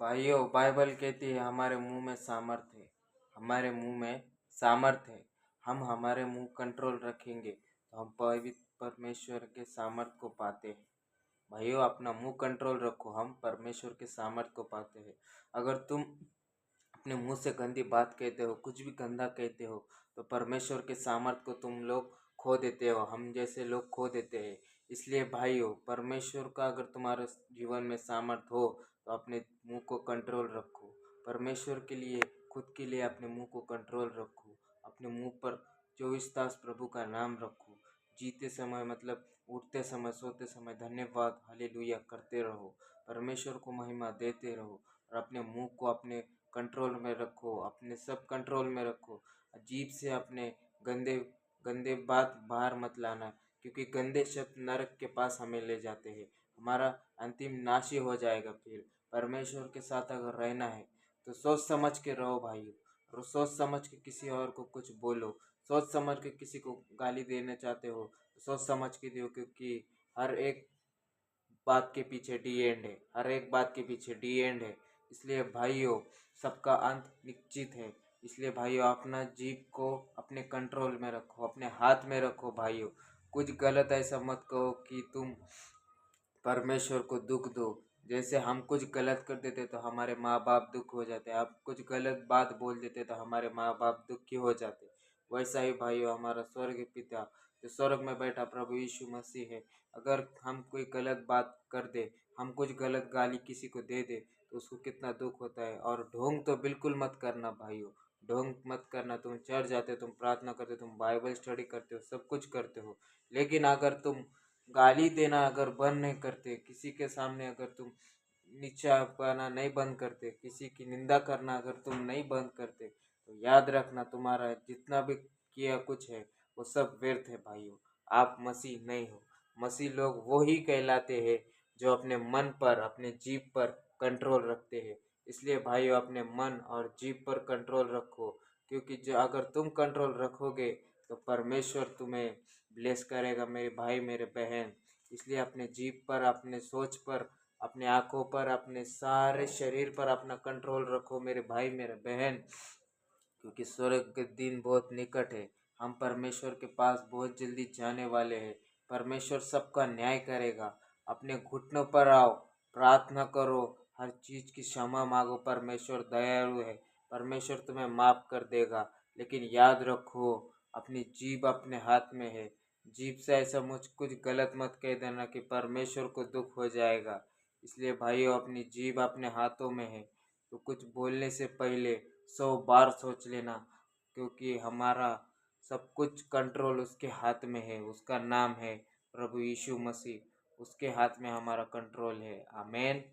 भाइयों, बाइबल कहती है हमारे मुंह में सामर्थ है। हमारे मुंह में सामर्थ है। हम हमारे मुंह कंट्रोल रखेंगे तो हम पवित्र परमेश्वर के सामर्थ को पाते हैं। भाइयों, अपना मुंह कंट्रोल रखो, हम परमेश्वर के सामर्थ को पाते हैं। अगर तुम अपने मुंह से गंदी बात कहते हो, कुछ भी गंदा कहते हो, तो परमेश्वर के सामर्थ को तुम लोग खो देते हो। हम जैसे लोग खो देते हैं। इसलिए भाइयों, परमेश्वर का अगर तुम्हारे जीवन में सामर्थ हो तो अपने मुंह को कंट्रोल रखो। परमेश्वर के लिए, खुद के लिए अपने मुंह को कंट्रोल रखो। अपने मुंह पर 24 तास प्रभु का नाम रखो। जीते समय मतलब उठते समय, सोते समय धन्यवाद हालेलुया करते रहो। परमेश्वर को महिमा देते रहो और अपने मुंह को अपने कंट्रोल में रखो। अपने सब कंट्रोल में रखो। जीभ से अपने गंदे गंदे बात बाहर मत लाना, क्योंकि गंदे शब्द नरक के पास हमें ले जाते हैं। हमारा अंतिम नाश ही हो जाएगा। फिर परमेश्वर के साथ अगर रहना है तो सोच समझ के रहो भाइयों, और सोच समझ के किसी और को कुछ बोलो। सोच समझ के किसी को गाली देना चाहते हो तो सोच समझ के दो, क्योंकि हर एक बात के पीछे डी एंड है। हर एक बात के पीछे डी एंड है। इसलिए भाइयों, सबका अंत निश्चित है। इसलिए भाइयों, अपना जीभ को अपने कंट्रोल में रखो, अपने हाथ में रखो। भाइयों, कुछ गलत ऐसा मत कहो कि तुम परमेश्वर को दुख दो। जैसे हम कुछ गलत कर देते तो हमारे माँ बाप दुख हो जाते, आप कुछ गलत बात बोल देते तो हमारे माँ बाप दुखी हो जाते। वैसा ही भाइयों, हमारा स्वर्ग पिता जो स्वर्ग में बैठा प्रभु यीशु मसीह है, अगर हम कोई गलत बात कर दे, हम कुछ गलत गाली किसी को दे दे तो उसको कितना दुख होता है। और ढोंग तो बिल्कुल मत करना भाइयों, ढोंग मत करना। तुम चर्च जाते हो, तुम प्रार्थना करते हो, तुम बाइबल स्टडी करते हो, सब कुछ करते हो, लेकिन अगर तुम गाली देना अगर बंद नहीं करते, किसी के सामने अगर तुम नीचा पाना नहीं बंद करते, किसी की निंदा करना अगर तुम नहीं बंद करते, तो याद रखना तुम्हारा जितना भी किया कुछ है वो सब व्यर्थ है भाइयों। आप मसीह नहीं हो। मसीह लोग वो ही कहलाते हैं जो अपने मन पर, अपने जीभ पर कंट्रोल रखते हैं। इसलिए भाइयों, अपने मन और जीभ पर कंट्रोल रखो, क्योंकि जो अगर तुम कंट्रोल रखोगे तो परमेश्वर तुम्हें ब्लेस करेगा मेरे भाई मेरे बहन। इसलिए अपने जीभ पर, अपने सोच पर, अपने आँखों पर, अपने सारे शरीर पर अपना कंट्रोल रखो मेरे भाई मेरे बहन, क्योंकि स्वर्ग के दिन बहुत निकट है। हम परमेश्वर के पास बहुत जल्दी जाने वाले हैं। परमेश्वर सबका न्याय करेगा। अपने घुटनों पर आओ, प्रार्थना करो, हर चीज़ की क्षमा मांगो। परमेश्वर दयालु है, परमेश्वर तुम्हें माफ़ कर देगा। लेकिन याद रखो, अपनी जीभ अपने हाथ में है। जीभ से ऐसा कुछ गलत मत कह देना कि परमेश्वर को दुख हो जाएगा। इसलिए भाइयों, अपनी जीभ अपने हाथों में है, तो कुछ बोलने से पहले 100 बार सोच लेना, क्योंकि हमारा सब कुछ कंट्रोल उसके हाथ में है। उसका नाम है प्रभु यीशु मसीह। उसके हाथ में हमारा कंट्रोल है। आमेन।